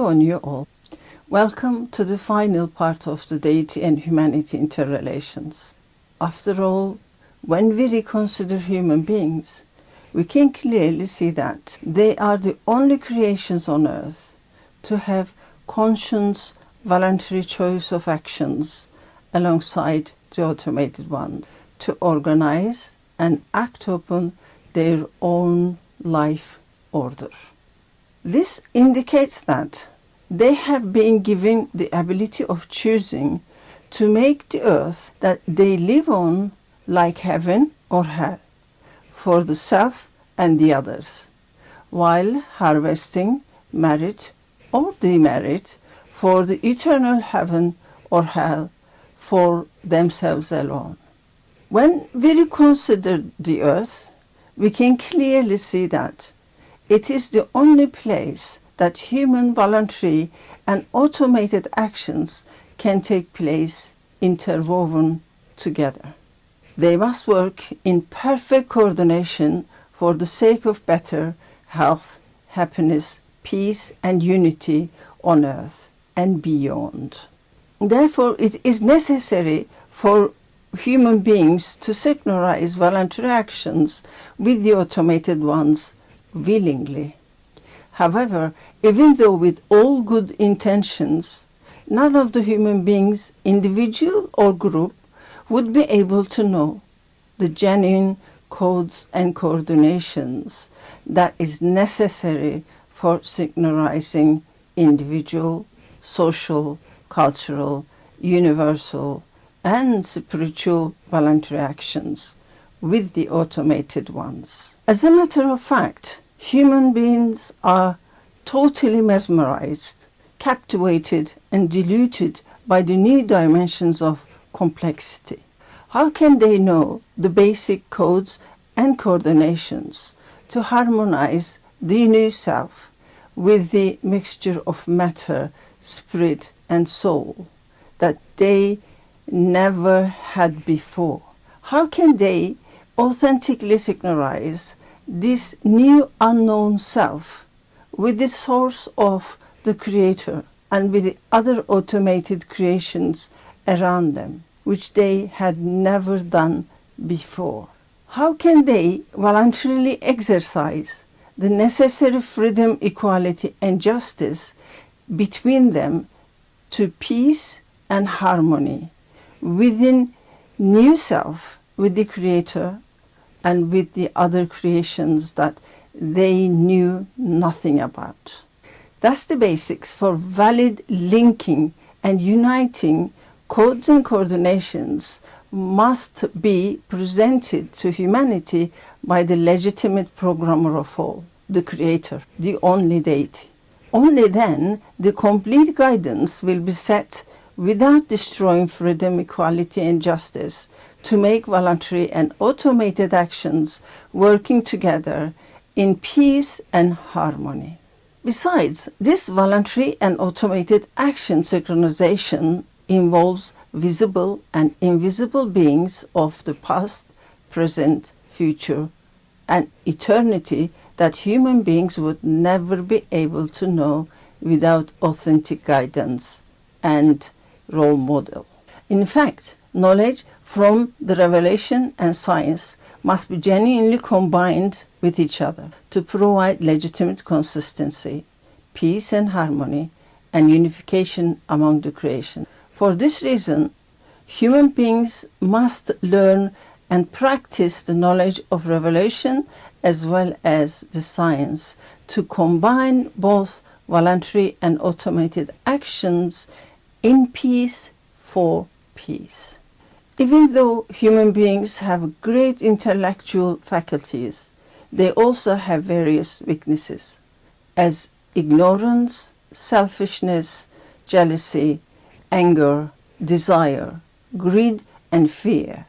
Hello on you all. Welcome to the final part of the deity and humanity interrelations. After all, when we reconsider human beings, we can clearly see that they are the only creations on earth to have conscious, voluntary choice of actions alongside the automated ones, to organize and act upon their own life order. This indicates that they have been given the ability of choosing to make the earth that they live on like heaven or hell for the self and the others, while harvesting merit or demerit for the eternal heaven or hell for themselves alone. When we reconsider the earth, we can clearly see that it is the only place that human voluntary and automated actions can take place interwoven together. They must work in perfect coordination for the sake of better health, happiness, peace and unity on earth and beyond. Therefore, it is necessary for human beings to synchronize voluntary actions with the automated ones willingly. However, even though with all good intentions, none of the human beings, individual or group, would be able to know the genuine codes and coordinations that is necessary for synchronizing individual, social, cultural, universal, and spiritual voluntary actions with the automated ones. As a matter of fact, human beings are totally mesmerized, captivated, and deluded by the new dimensions of complexity. How can they know the basic codes and coordinations to harmonize the new self with the mixture of matter, spirit, and soul that they never had before? How can they authentically synchronize this new unknown self with the source of the Creator and with the other automated creations around them, which they had never done before? How can they voluntarily exercise the necessary freedom, equality, and justice between them to peace and harmony within new self, with the Creator and with the other creations that they knew nothing about? That's the basics for valid linking and uniting codes and coordinations must be presented to humanity by the legitimate programmer of all, the Creator, the only deity. Only then the complete guidance will be set without destroying freedom, equality, and justice to make voluntary and automated actions working together in peace and harmony. Besides, this voluntary and automated action synchronization involves visible and invisible beings of the past, present, future, and eternity that human beings would never be able to know without authentic guidance and role model. In fact, knowledge from the revelation and science must be genuinely combined with each other to provide legitimate consistency, peace and harmony, and unification among the creation. For this reason, human beings must learn and practice the knowledge of revelation as well as the science to combine both voluntary and automated actions in peace for peace. Even though human beings have great intellectual faculties, they also have various weaknesses, as ignorance, selfishness, jealousy, anger, desire, greed, and fear,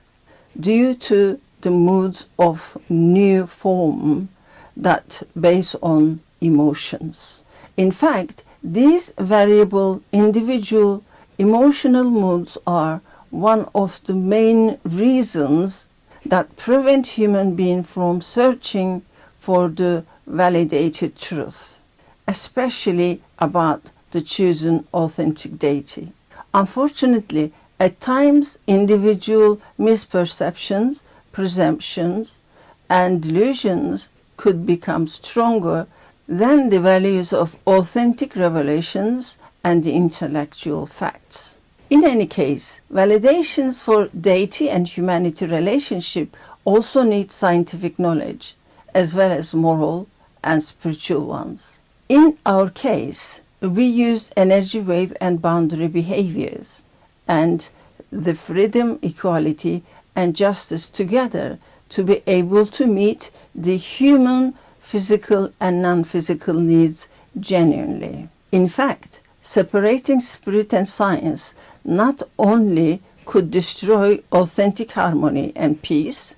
due to the moods of new form that base on emotions. In fact, these variable individual emotional moods are one of the main reasons that prevent human beings from searching for the validated truth, especially about the chosen authentic deity. Unfortunately, at times individual misperceptions, presumptions, and delusions could become stronger than the values of authentic revelations and the intellectual facts. In any case, validations for deity and humanity relationship also need scientific knowledge, as well as moral and spiritual ones. In our case, we used energy wave and boundary behaviors and the freedom, equality, and justice together to be able to meet the human physical and non-physical needs genuinely. In fact, separating spirit and science not only could destroy authentic harmony and peace,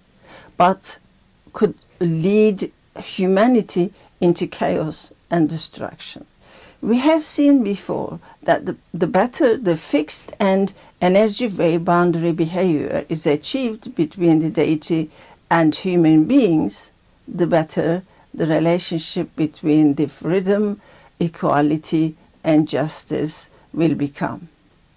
but could lead humanity into chaos and destruction. We have seen before that the better the fixed and energy wave boundary behavior is achieved between the deity and human beings, the better the relationship between the freedom, equality, and justice will become.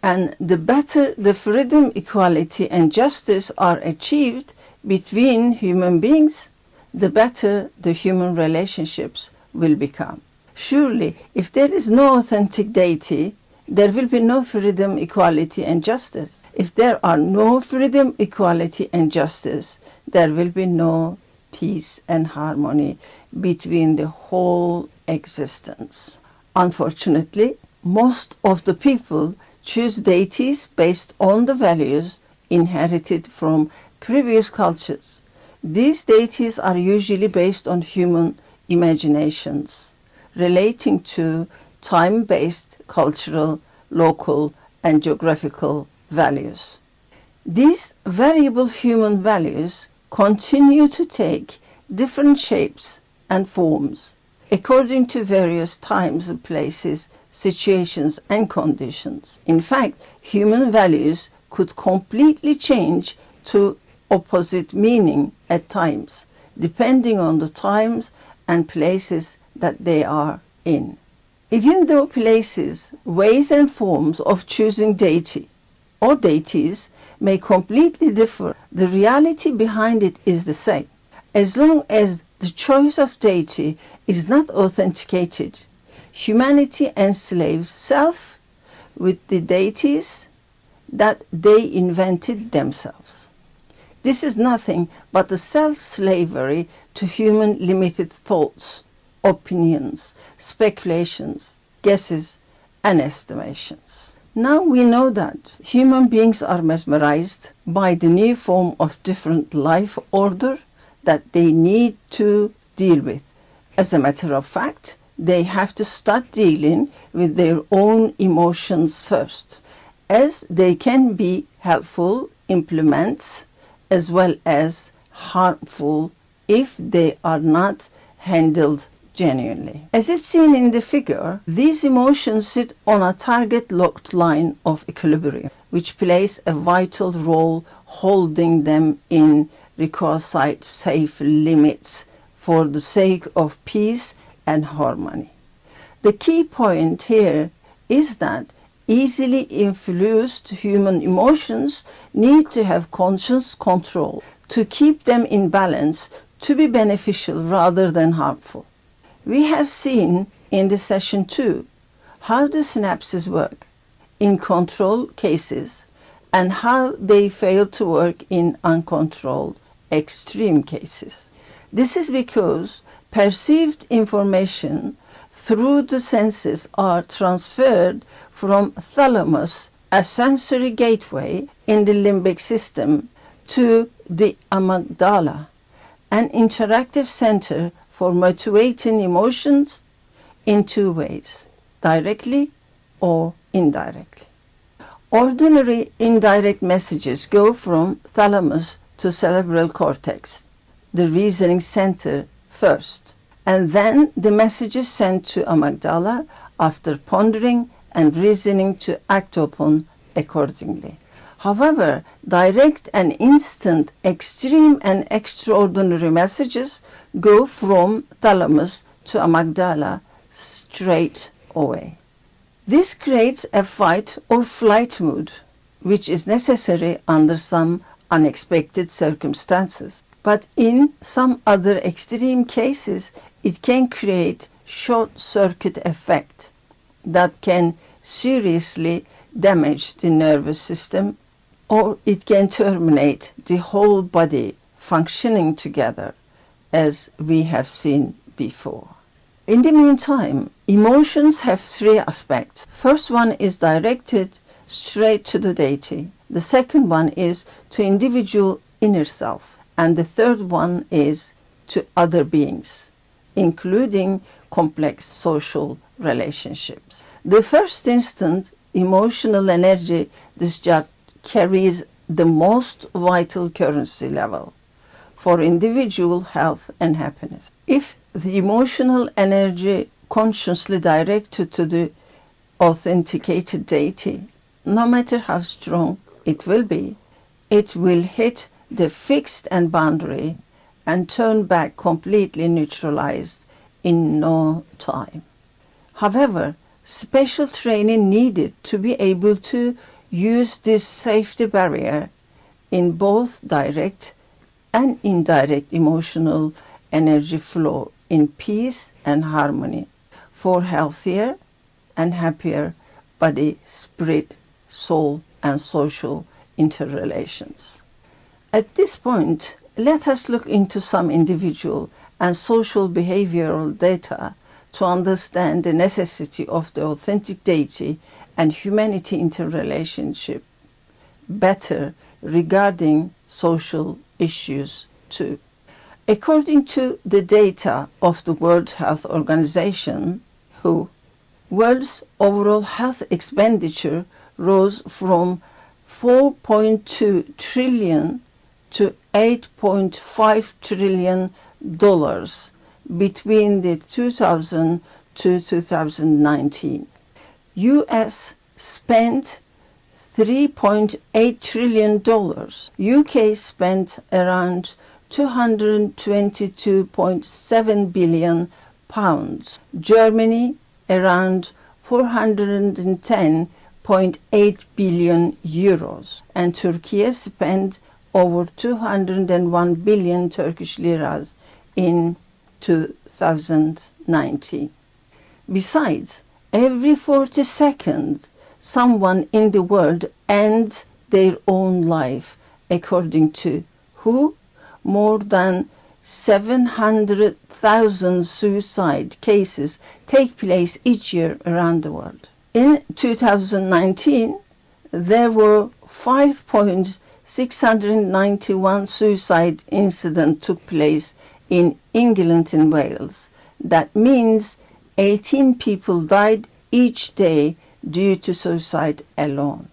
And the better the freedom, equality, and justice are achieved between human beings, the better the human relationships will become. Surely, if there is no authentic deity, there will be no freedom, equality, and justice. If there are no freedom, equality, and justice, there will be no peace and harmony between the whole existence. Unfortunately, most of the people choose deities based on the values inherited from previous cultures. These deities are usually based on human imaginations relating to time-based cultural, local, and geographical values. These variable human values continue to take different shapes and forms according to various times and places, situations, and conditions. In fact, human values could completely change to opposite meaning at times, depending on the times and places that they are in. Even though places, ways, and forms of choosing deity or deities may completely differ, the reality behind it is the same. As long as the choice of deity is not authenticated, humanity enslaves self with the deities that they invented themselves. This is nothing but the self-slavery to human limited thoughts, opinions, speculations, guesses, and estimations. Now we know that human beings are mesmerized by the new form of different life order that they need to deal with. As a matter of fact, they have to start dealing with their own emotions first, as they can be helpful implements as well as harmful if they are not handled genuinely. As is seen in the figure, these emotions sit on a target-locked line of equilibrium, which plays a vital role holding them in requisite safe limits for the sake of peace and harmony. The key point here is that easily influenced human emotions need to have conscious control to keep them in balance, to be beneficial rather than harmful. We have seen in the session 2 how the synapses work in control cases and how they fail to work in uncontrolled extreme cases. This is because perceived information through the senses are transferred from thalamus, a sensory gateway in the limbic system, to the amygdala, an interactive center for motivating emotions in two ways, directly or indirectly. Ordinary indirect messages go from thalamus to cerebral cortex, the reasoning center, first, and then the message is sent to amygdala after pondering and reasoning to act upon accordingly. However, direct and instant, extreme and extraordinary messages go from thalamus to amygdala straight away. This creates a fight or flight mood, which is necessary under some unexpected circumstances. But in some other extreme cases, it can create short-circuit effect that can seriously damage the nervous system, or it can terminate the whole body functioning together, as we have seen before. In the meantime, emotions have three aspects. First one is directed straight to the deity. The second one is to individual inner self. And the third one is to other beings, including complex social relationships. The first instant, emotional energy discharge carries the most vital currency level for individual health and happiness. If the emotional energy consciously directed to the authenticated deity, no matter how strong it will be, it will hit the fixed end boundary and turn back completely neutralized in no time. However, special training needed to be able to use this safety barrier in both direct and indirect emotional energy flow in peace and harmony for healthier and happier body, spirit, soul, and social interrelations. At this point, let us look into some individual and social behavioral data to understand the necessity of the authentic deity and humanity interrelationship better regarding social issues too. According to the data of the World Health Organization, WHO, world's overall health expenditure rose from 4.2 trillion to $8.5 trillion between the 2000 to 2019. US spent $3.8 trillion. UK spent around £222.7 billion. Germany around €410.8 billion. And Turkey spent over 201 billion Turkish liras in 2019. Besides, every 40 seconds, someone in the world ends their own life, according to WHO. More than 700,000 suicide cases take place each year around the world. In 2019, there were 5,691 suicide incidents took place in England and Wales. That means 18 people died each day due to suicide alone.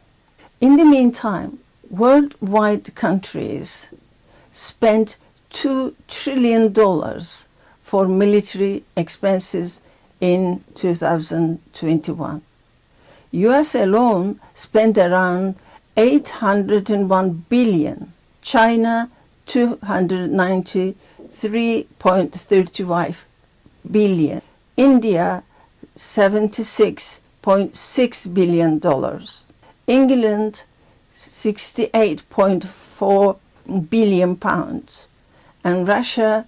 In the meantime, worldwide countries spent $2 trillion for military expenses in 2021. US alone spent around $801 billion, China $293.35 billion, India $76.6 billion, England £68.4 billion, and Russia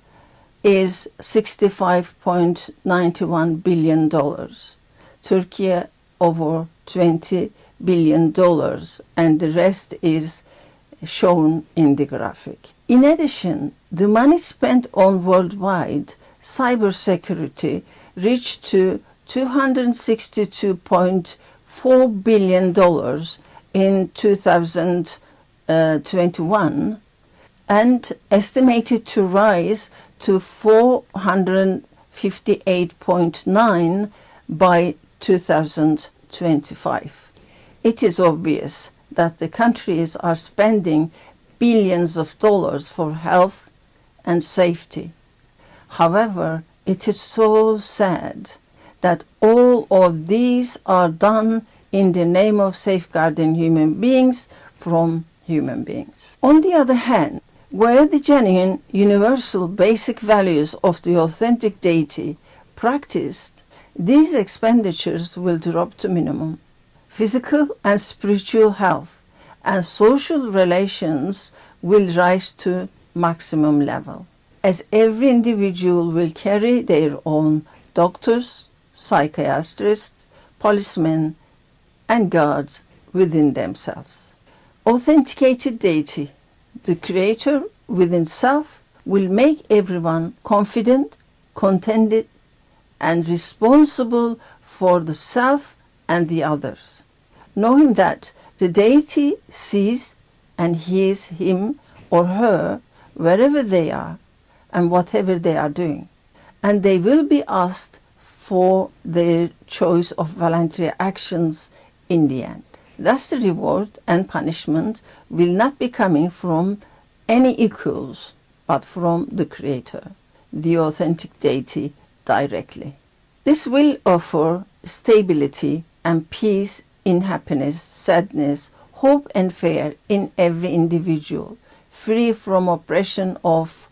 is $65.91 billion, Turkey over $20 billion, and the rest is shown in the graphic. In addition, the money spent on worldwide cybersecurity reached to $262.4 billion in 2021 and estimated to rise to 458.9 by 2025. It is obvious that the countries are spending billions of dollars for health and safety. However, it is so sad that all of these are done in the name of safeguarding human beings from human beings. On the other hand, where the genuine, universal, basic values of the authentic deity practiced, these expenditures will drop to minimum. Physical and spiritual health and social relations will rise to maximum level, as every individual will carry their own doctors, psychiatrists, policemen, and guards within themselves. Authenticated deity, the creator within self, will make everyone confident, contented, and responsible for the self and the others, knowing that the deity sees and hears him or her wherever they are and whatever they are doing, and they will be asked for their choice of voluntary actions in the end. Thus the reward and punishment will not be coming from any equals, but from the Creator, the authentic deity, directly. This will offer stability and peace in happiness, sadness, hope and fear in every individual, free from oppression of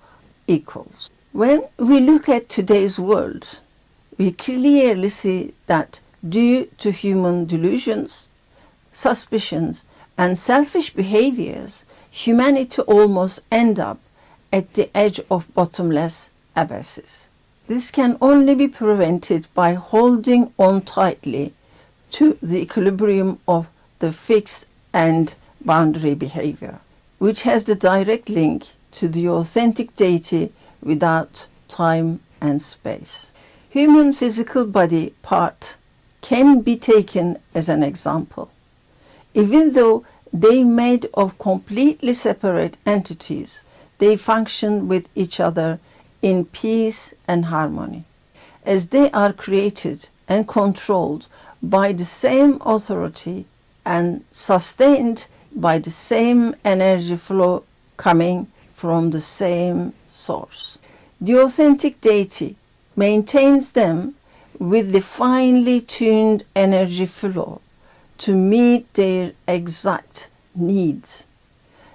equals. When we look at today's world, we clearly see that due to human delusions, suspicions, and selfish behaviors, humanity almost ends up at the edge of bottomless abysses. This can only be prevented by holding on tightly to the equilibrium of the fixed and boundary behavior, which has the direct link to the authentic deity without time and space. Human physical body part can be taken as an example. Even though they made of completely separate entities, they function with each other in peace and harmony, as they are created and controlled by the same authority and sustained by the same energy flow coming from the same source. The authentic deity maintains them with the finely tuned energy flow to meet their exact needs.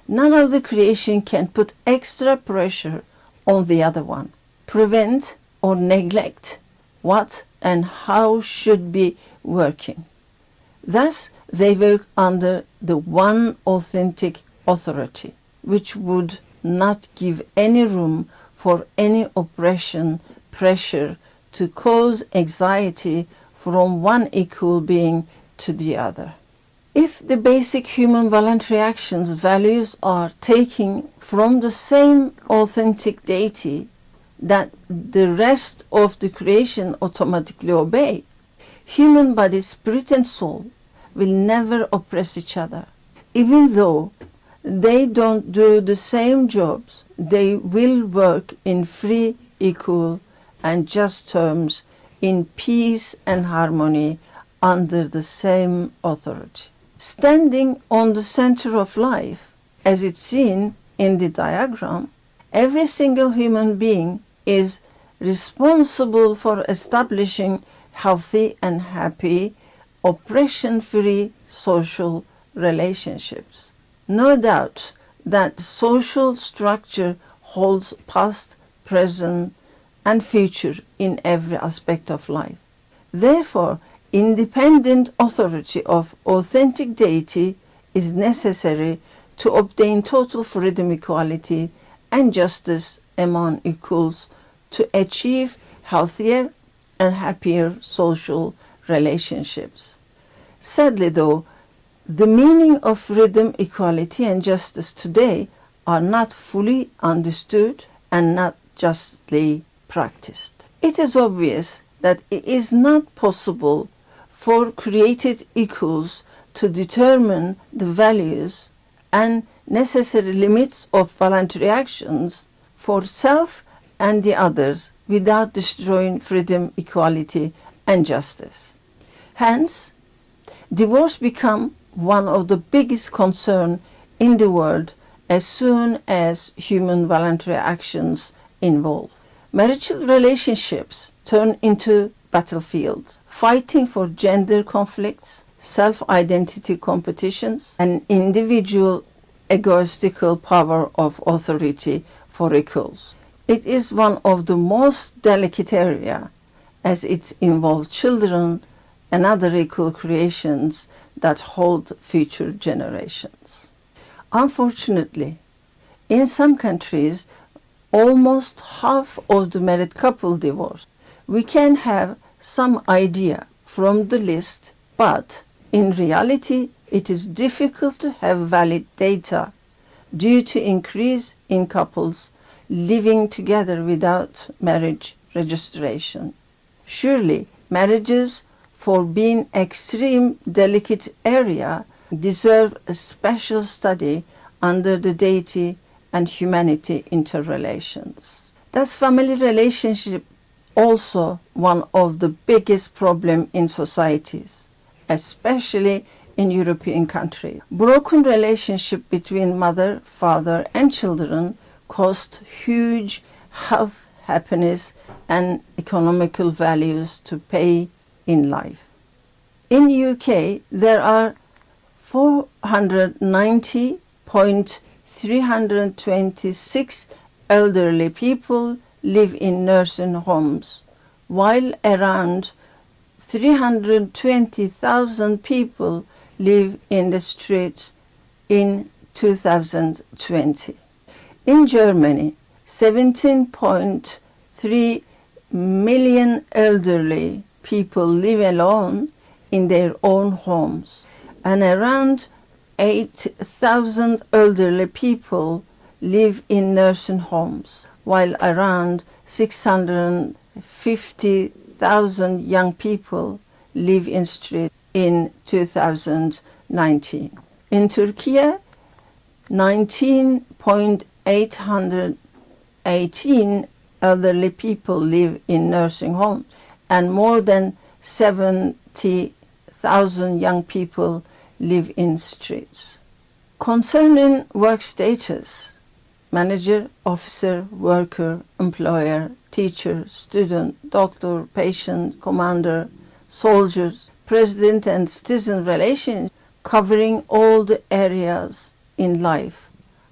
None of the creation can put extra pressure on the other one, prevent or neglect what and how should be working. Thus, they work under the one authentic authority, which would not give any room for any oppression, pressure to cause anxiety from one equal being to the other. If the basic human voluntary actions values are taken from the same authentic deity that the rest of the creation automatically obey, human body, spirit and soul will never oppress each other. Even though they don't do the same jobs, they will work in free, equal and just terms, in peace and harmony under the same authority. Standing on the center of life, as it's seen in the diagram, every single human being is responsible for establishing healthy and happy, oppression-free social relationships. No doubt that social structure holds past, present, and future in every aspect of life. Therefore, independent authority of authentic deity is necessary to obtain total freedom, equality, and justice among equals to achieve healthier and happier social relationships. Sadly, though, the meaning of freedom, equality, and justice today are not fully understood and not justly practiced. It is obvious that it is not possible for created equals to determine the values and necessary limits of voluntary actions for self and the others without destroying freedom, equality, and justice. Hence, divorce becomes one of the biggest concerns in the world as soon as human voluntary actions involve. Marital relationships turn into battlefields, fighting for gender conflicts, self-identity competitions, and individual egoistical power of authority for equals. It is one of the most delicate areas as it involves children and other equal creations that hold future generations. Unfortunately, in some countries, almost half of the married couple divorce. We can have some idea from the list, but in reality, it is difficult to have valid data due to increase in couples living together without marriage registration. Surely, marriages, for being extreme delicate area, deserve a special study under the deity and humanity interrelations. Thus, family relationship also one of the biggest problem in societies, especially in European countries. Broken relationship between mother, father, and children cost huge health, happiness, and economical values to pay in life. In UK, there are 490.326 elderly people live in nursing homes, while around 320,000 people live in the streets in 2020. In Germany, 17.3 million elderly people live alone in their own homes, and around 8,000 elderly people live in nursing homes, while around 650,000 young people live in streets in 2019. In Turkey, 19.818 elderly people live in nursing homes, and more than 70,000 young people live in streets. Concerning work status, manager, officer, worker, employer, teacher, student, doctor, patient, commander, soldiers, president and citizen relations, covering all the areas in life,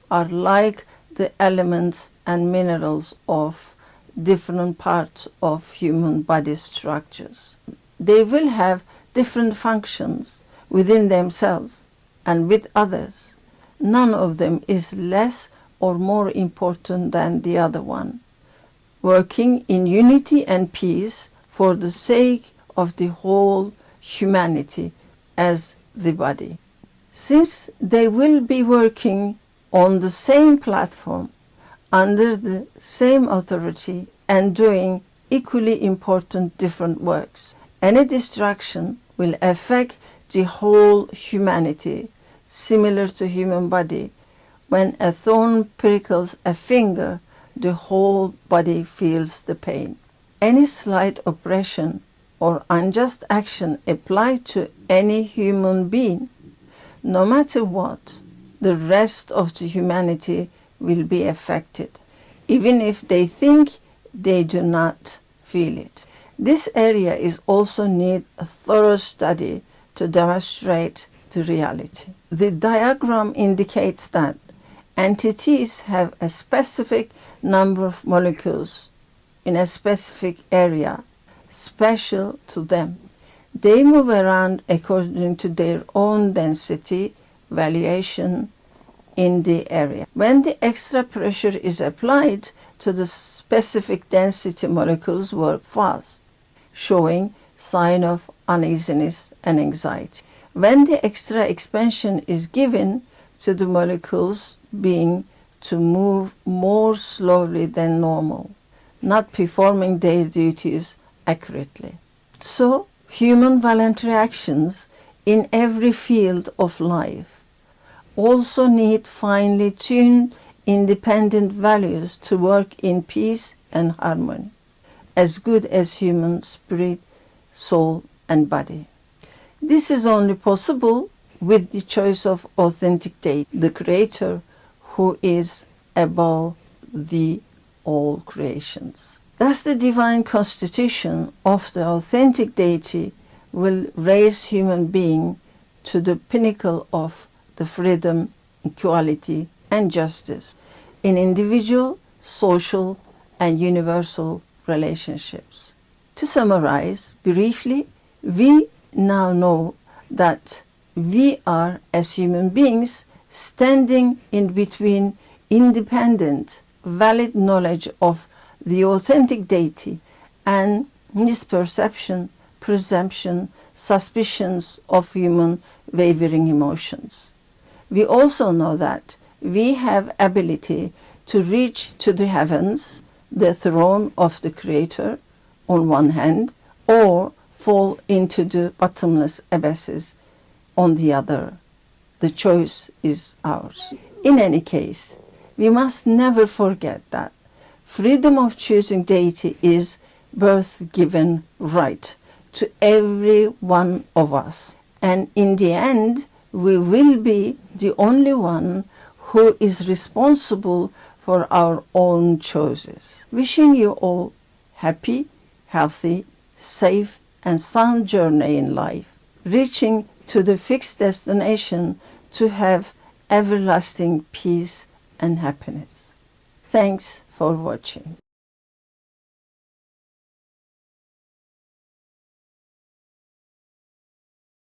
are like the elements and minerals of different parts of human body structures. They will have different functions within themselves and with others. None of them is less or more important than the other one, working in unity and peace for the sake of the whole humanity as the body. Since they will be working on the same platform, under the same authority, and doing equally important different works, any distraction will affect the whole humanity, similar to human body. When a thorn prickles a finger, the whole body feels the pain. Any slight oppression or unjust action applied to any human being, no matter what, the rest of the humanity will be affected, even if they think they do not feel it. This area is also need a thorough study to demonstrate the reality. The diagram indicates that entities have a specific number of molecules in a specific area, special to them. They move around according to their own density valuation in the area. When the extra pressure is applied to the specific density, molecules work fast, showing sign of uneasiness and anxiety. When the extra expansion is given to the molecules, being to move more slowly than normal, not performing their duties accurately. So, human voluntary actions in every field of life also need finely tuned independent values to work in peace and harmony, as good as human spirit, soul, and body. This is only possible with the choice of authentic deity, the Creator, who is above the all creations. Thus, the divine constitution of the authentic deity will raise human being to the pinnacle of the freedom, equality, and justice in individual, social, and universal relationships. To summarize briefly, we now know that we are, as human beings, standing in between independent, valid knowledge of the authentic deity and misperception, presumption, suspicions of human wavering emotions. We also know that we have ability to reach to the heavens, the throne of the Creator, on one hand, or fall into the bottomless abysses on the other. The choice is ours. In any case, we must never forget that freedom of choosing deity is birth-given right to every one of us. And in the end, we will be the only one who is responsible for our own choices. Wishing you all happy, healthy, safe, and sound journey in life, reaching to the fixed destination to have everlasting peace and happiness. Thanks for watching.